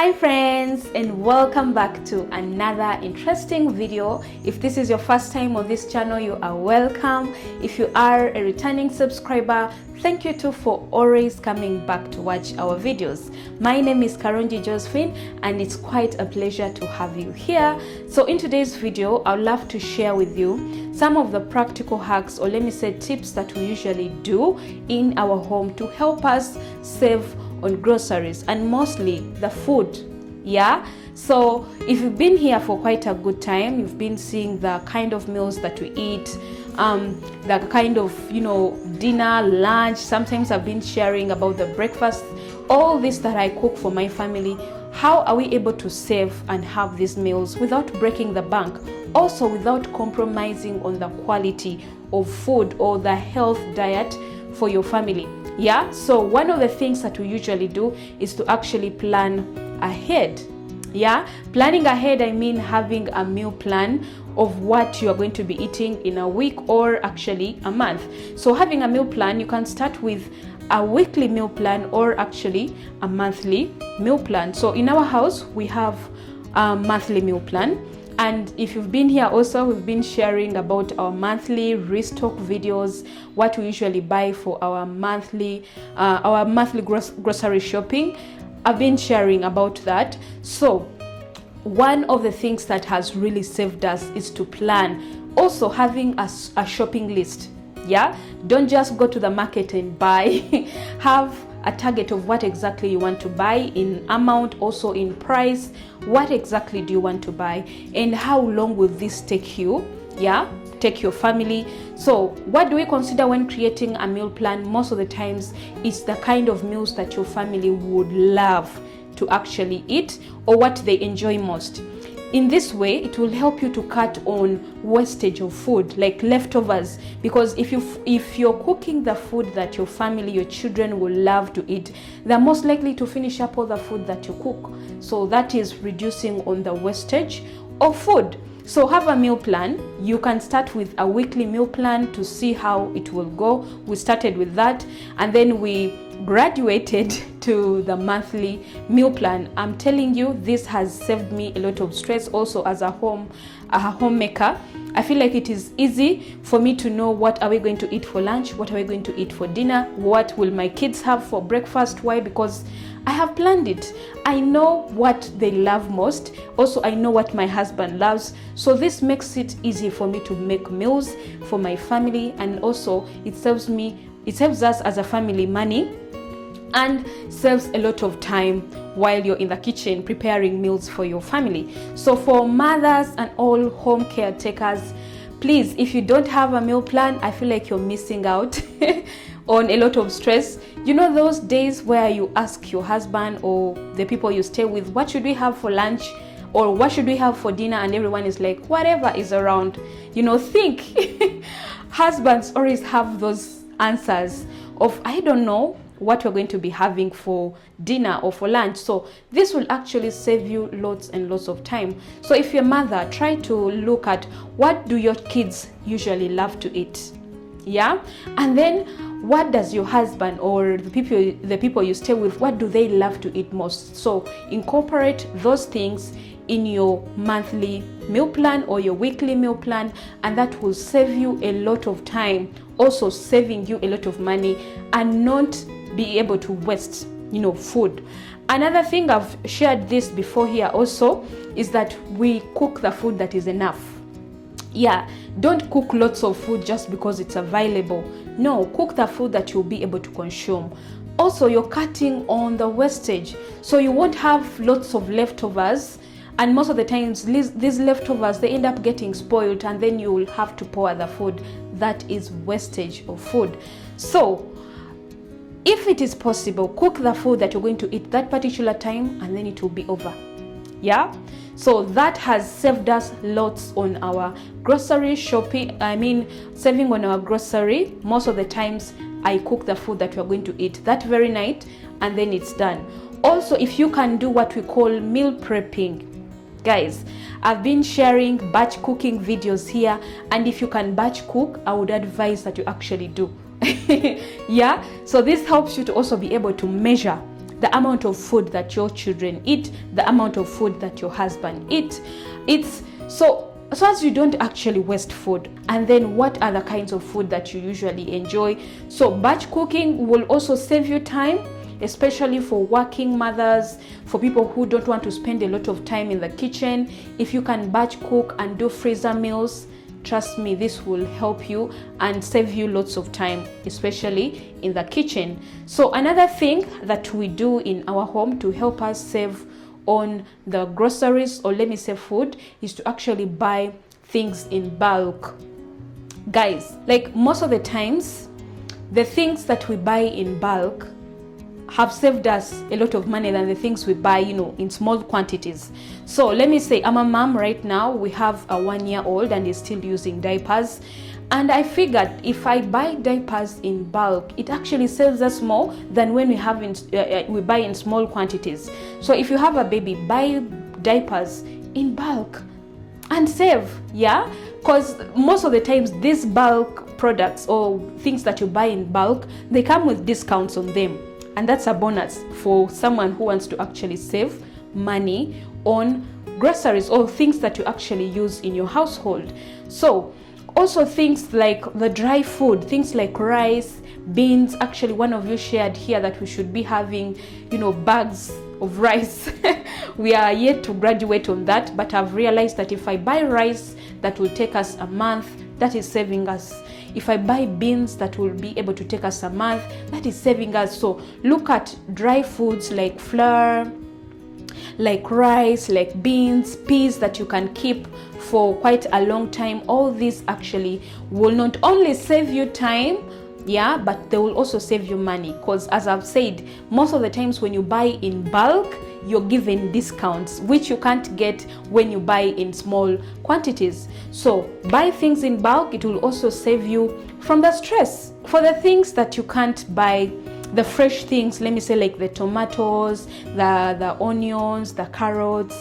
Hi friends, and welcome back to another interesting video. If this is your first time on this channel, you are welcome. If you are a returning subscriber, thank you too for always coming back to watch our videos. My name is Karunji Josephine and it's quite a pleasure to have you here. So in today's video, I'd love to share with you some of the practical hacks, or let me say tips, that we usually do in our home to help us save on groceries and mostly the food. So if you've been here for quite a good time, you've been seeing the kind of meals that we eat, the kind of dinner, lunch. Sometimes I've been sharing about the breakfast, all this that I cook for my family. How are we able to save and have these meals without breaking the bank, also without compromising on the quality of food or the health diet for your family? So one of the things that we usually do is to actually plan ahead. Planning ahead, I mean having a meal plan of what you are going to be eating in a week or actually a month. So having a meal plan, you can start with a weekly meal plan or actually a monthly meal plan. So in our house, we have a monthly meal plan. And if you've been here also, we've been sharing about our monthly restock videos, what we usually buy for our monthly grocery shopping. I've been sharing about that. So one of the things that has really saved us is to plan. Also having a shopping list. Don't just go to the market and buy. Have a target of what exactly you want to buy in amount, also in price. What exactly do you want to buy, and how long will this take you? Take your family. So what do we consider when creating a meal plan? Most of the times it's the kind of meals that your family would love to actually eat, or what they enjoy most. In this way, it will help you to cut on wastage of food, like leftovers, because if you're cooking the food that your family, your children will love to eat, they're most likely to finish up all the food that you cook. So that is reducing on the wastage of food. So have a meal plan. You can start with a weekly meal plan to see how it will go. We started with that, and then we graduated to the monthly meal plan. I'm telling you, this has saved me a lot of stress. Also, as a homemaker, I feel like it is easy for me to know what are we going to eat for lunch, what are we going to eat for dinner, what will my kids have for breakfast. Why? Because I have planned it. I know what they love most. Also, I know what my husband loves. So this makes it easy for me to make meals for my family, and also it saves us as a family money, and saves a lot of time while you're in the kitchen preparing meals for your family. So for mothers and all home caretakers, please, if you don't have a meal plan, I feel like you're missing out on a lot of stress. You know those days where you ask your husband or the people you stay with, what should we have for lunch, or what should we have for dinner, and everyone is like, whatever is around. Think. Husbands always have those answers of, I don't know what we're going to be having for dinner or for lunch. So this will actually save you lots and lots of time. So if you're a mother, try to look at what do your kids usually love to eat. And then what does your husband or the people you stay with, what do they love to eat most? So incorporate those things in your monthly meal plan or your weekly meal plan, and that will save you a lot of time, also saving you a lot of money, and not be able to waste food. Another thing, I've shared this before here also, is that we cook the food that is enough. Don't cook lots of food just because it's available. No, cook the food that you'll be able to consume. Also, you're cutting on the wastage, so you won't have lots of leftovers, and most of the times these leftovers, they end up getting spoiled, and then you will have to pour the food. That is wastage of food. So if it is possible, cook the food that you're going to eat that particular time, and then it will be over. So that has saved us lots on our grocery shopping. I mean, saving on our grocery. Most of the times I cook the food that we're going to eat that very night, and then it's done. Also, if you can do what we call meal prepping, guys, I've been sharing batch cooking videos here, and if you can batch cook, I would advise that you actually do. So this helps you to also be able to measure the amount of food that your children eat, the amount of food that your husband eats. It's so as you don't actually waste food. And then what are the kinds of food that you usually enjoy? So batch cooking will also save you time, especially for working mothers, for people who don't want to spend a lot of time in the kitchen. If you can batch cook and do freezer meals, trust me, this will help you and save you lots of time, especially in the kitchen. So another thing that we do in our home to help us save on the groceries, or let me say food, is to actually buy things in bulk. Guys, like most of the times, the things that we buy in bulk have saved us a lot of money than the things we buy, in small quantities. So let me say, I'm a mom right now. We have a 1-year-old and is still using diapers. And I figured if I buy diapers in bulk, it actually saves us more than when we buy in small quantities. So if you have a baby, buy diapers in bulk and save, because most of the times these bulk products or things that you buy in bulk, they come with discounts on them. And that's a bonus for someone who wants to actually save money on groceries or things that you actually use in your household. So also things like the dry food, things like rice, beans. Actually, one of you shared here that we should be having, bags of rice. We are yet to graduate on that, but I've realized that if I buy rice that will take us a month, that is saving us. If I buy beans that will be able to take us a month, that is saving us. So look at dry foods like flour, like rice, like beans, peas that you can keep for quite a long time. All these actually will not only save you time, but they will also save you money, because as I've said, most of the times when you buy in bulk, you're given discounts which you can't get when you buy in small quantities. So buy things in bulk. It will also save you from the stress. For the things that you can't buy, the fresh things, let me say like the tomatoes, the onions, the carrots,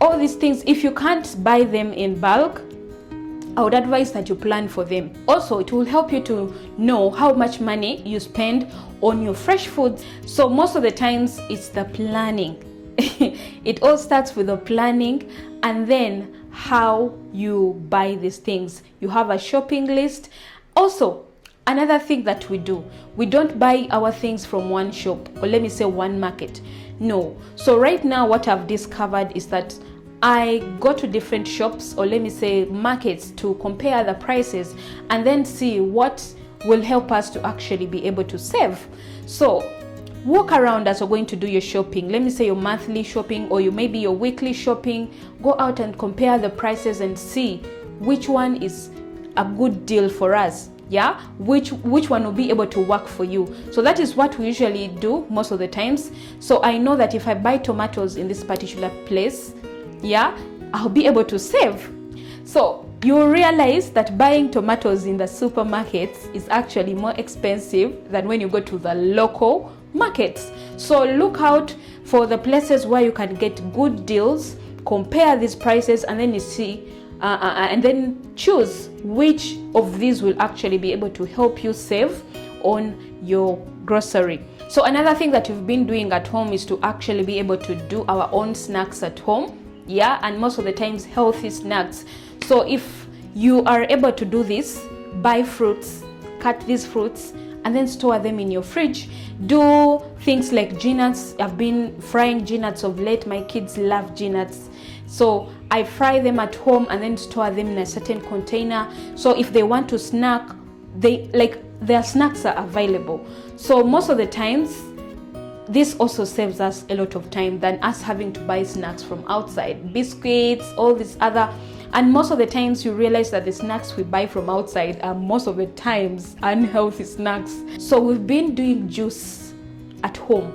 all these things, if you can't buy them in bulk, I would advise that you plan for them. Also, it will help you to know how much money you spend on your fresh foods. So most of the times it's the planning. It all starts with the planning, and then how you buy these things. You have a shopping list. Also, another thing that we do, we don't buy our things from one shop, or let me say one market. No. So right now what I've discovered is that I go to different shops, or let me say markets, to compare the prices and then see what will help us to actually be able to save. So walk around as you're going to do your shopping. Let me say your monthly shopping, or maybe your weekly shopping. Go out and compare the prices and see which one is a good deal for us. Which one will be able to work for you. So that is what we usually do most of the times. So I know that if I buy tomatoes in this particular place, I'll be able to save. So you'll realize that buying tomatoes in the supermarkets is actually more expensive than when you go to the local markets. So look out for the places where you can get good deals, compare these prices, and then you see and then choose which of these will actually be able to help you save on your grocery. So another thing that we've been doing at home is to actually be able to do our own snacks at home, and most of the times healthy snacks. So if you are able to do this, buy fruits, cut these fruits, and then store them in your fridge. Do things like nuts. I've been frying nuts of late. My kids love nuts. So I fry them at home and then store them in a certain container. So if they want to snack, their snacks are available. So most of the times, this also saves us a lot of time than us having to buy snacks from outside. Biscuits, all these other. And most of the times you realize that the snacks we buy from outside are most of the times unhealthy snacks. So we've been doing juice at home.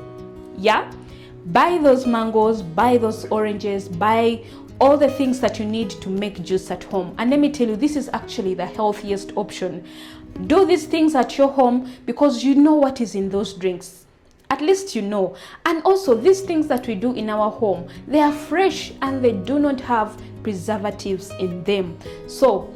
Buy those mangoes, buy those oranges, buy all the things that you need to make juice at home. And let me tell you, this is actually the healthiest option. Do these things at your home because you know what is in those drinks. At least you know. And also these things that we do in our home, they are fresh and they do not have preservatives in them. So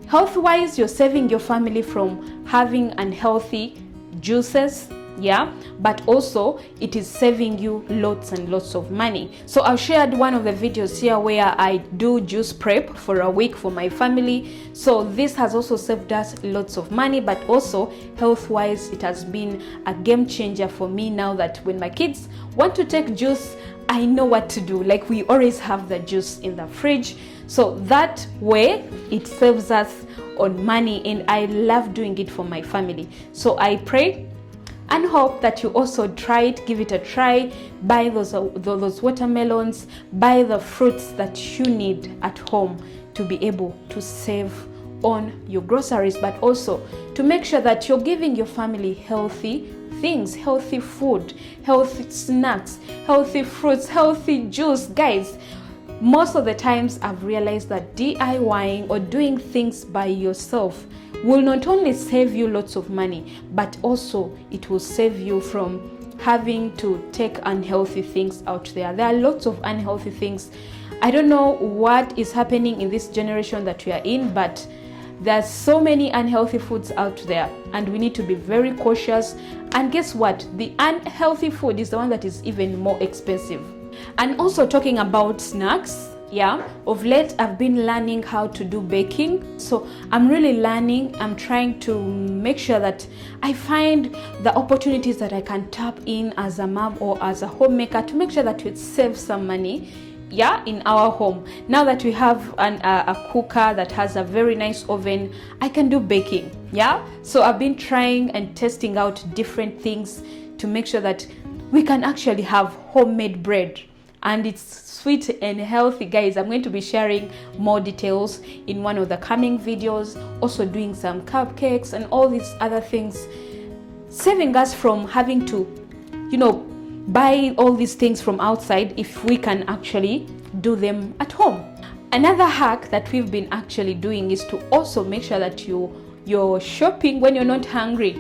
health-wise, you're saving your family from having unhealthy juices, yeah, but also it is saving you lots and lots of money. So I've shared one of the videos here where I do juice prep for a week for my family. So this has also saved us lots of money, but also health wise it has been a game changer for me. Now that when my kids want to take juice, I know what to do. Like, we always have the juice in the fridge, so that way it saves us on money, and I love doing it for my family. So I pray and hope that you also try it, give it a try. Buy those watermelons, buy the fruits that you need at home to be able to save on your groceries, but also to make sure that you're giving your family healthy things, healthy food, healthy snacks, healthy fruits, healthy juice. Guys, most of the times I've realized that DIYing or doing things by yourself will not only save you lots of money, but also it will save you from having to take unhealthy things out there. There are lots of unhealthy things. I don't know what is happening in this generation that we are in, but there's so many unhealthy foods out there, and we need to be very cautious. And guess what? The unhealthy food is the one that is even more expensive. And also, talking about snacks, yeah, of late I've been learning how to do baking. So I'm really learning. I'm trying to make sure that I find the opportunities that I can tap in as a mom or as a homemaker to make sure that we save some money, yeah, in our home. Now that we have a cooker that has a very nice oven, I can do baking, yeah. So I've been trying and testing out different things to make sure that we can actually have homemade bread, and it's sweet and healthy. Guys, I'm going to be sharing more details in one of the coming videos, also doing some cupcakes and all these other things, saving us from having to, you know, buy all these things from outside if we can actually do them at home. Another hack that we've been actually doing is to also make sure that you're shopping when you're not hungry,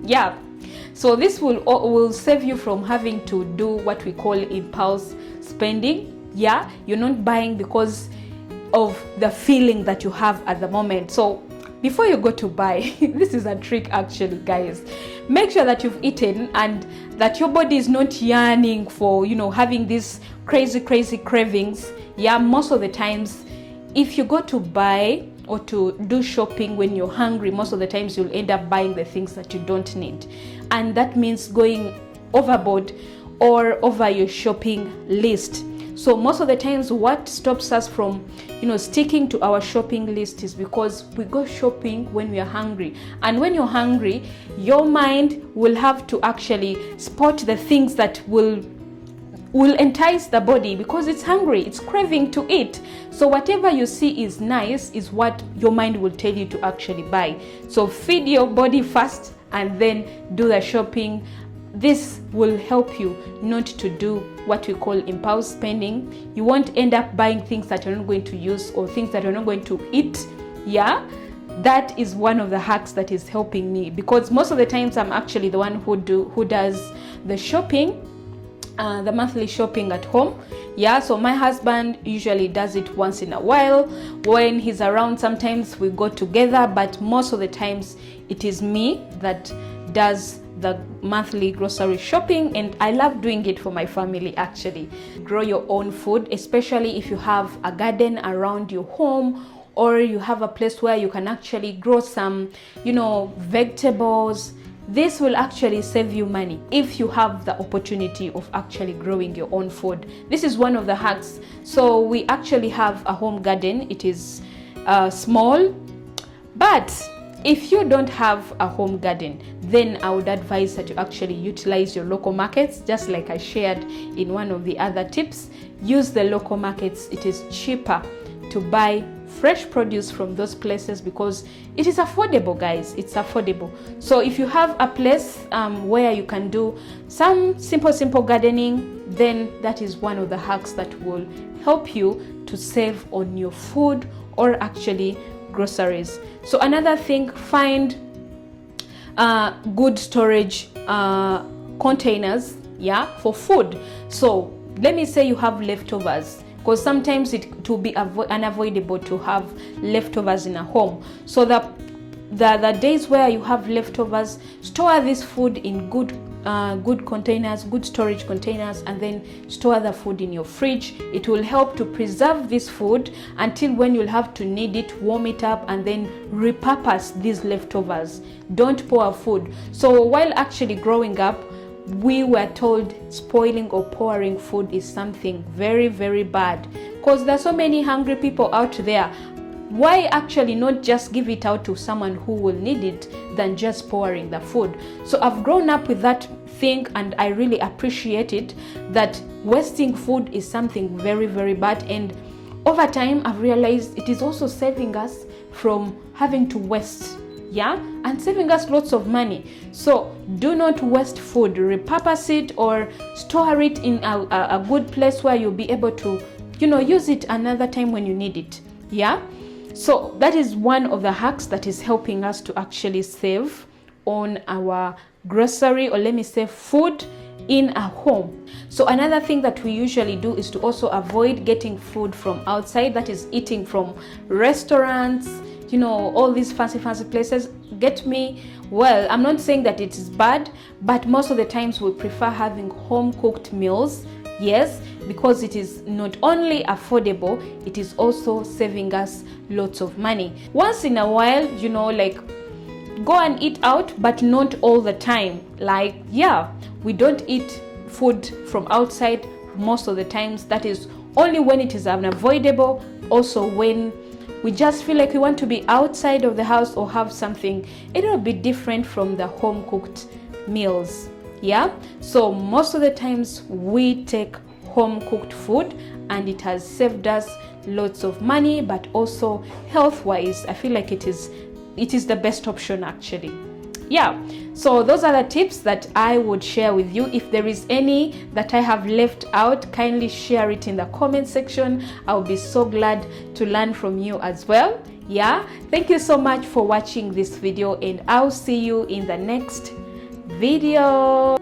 yeah. So this will save you from having to do what we call impulse spending, yeah. You're not buying because of the feeling that you have at the moment. So before you go to buy, this is a trick actually, guys. Make sure that you've eaten and that your body is not yearning for, you know, having these crazy cravings. Yeah, most of the times if you go to buy or to do shopping when you're hungry, most of the times you'll end up buying the things that you don't need, and that means going overboard or over your shopping list. So most of the times what stops us from, you know, sticking to our shopping list is because we go shopping when we are hungry. And when you're hungry, your mind will have to actually spot the things that will entice the body because it's hungry, it's craving to eat. So whatever you see is nice is what your mind will tell you to actually buy. So feed your body first and then do the shopping. This will help you not to do what we call impulse spending. You won't end up buying things that you're not going to use or things that you're not going to eat, yeah. That is one of the hacks that is helping me, because most of the times I'm actually the one who does the shopping, the monthly shopping at home, yeah. So my husband usually does it once in a while when he's around. Sometimes we go together, but most of the times it is me that does the monthly grocery shopping, and I love doing it for my family actually. Grow your own food, especially if you have a garden around your home or you have a place where you can actually grow some, you know, vegetables. This will actually save you money if you have the opportunity of actually growing your own food. This is one of the hacks. So we actually have a home garden. It is small, but if you don't have a home garden, then I would advise that you actually utilize your local markets, just like I shared in one of the other tips. Use the local markets. It is cheaper to buy fresh produce from those places because it is affordable, guys. It's affordable. So if you have a place where you can do some simple gardening, then that is one of the hacks that will help you to save on your food or actually groceries. So another thing, find good storage containers, yeah, for food. So let me say you have leftovers, because sometimes it will be unavoidable to have leftovers in a home. So the days where you have leftovers, store this food in good good containers, good storage containers, and then store the food in your fridge. It will help to preserve this food until when you'll have to need it, warm it up, and then repurpose these leftovers. Don't pour food. So while actually growing up, we were told spoiling or pouring food is something very, very bad, because there's so many hungry people out there. Why actually not just give it out to someone who will need it than just pouring the food? So I've grown up with that thing, and I really appreciate it, that wasting food is something very, very bad. And over time I've realized it is also saving us from having to waste, and saving us lots of money. So do not waste food. Repurpose it or store it in a good place where you'll be able to use it another time when you need it. So that is one of the hacks that is helping us to actually save on our grocery, or let me say food in a home. So another thing that we usually do is to also avoid getting food from outside, that is eating from restaurants, all these fancy places. Get me? Well, I'm not saying that it is bad, but most of the times we prefer having home cooked meals. Yes, because it is not only affordable, it is also saving us lots of money. Once in a while, like go and eat out, but not all the time. Like, we don't eat food from outside most of the times. That is only when it is unavoidable. Also when we just feel like we want to be outside of the house or have something a little bit different from the home cooked meals. So most of the times we take home cooked food, and it has saved us lots of money, but also health wise I feel like it is the best option actually. So those are the tips that I would share with you. If there is any that I have left out, kindly share it in the comment section. I'll be so glad to learn from you as well. Thank you so much for watching this video, and I'll see you in the next video.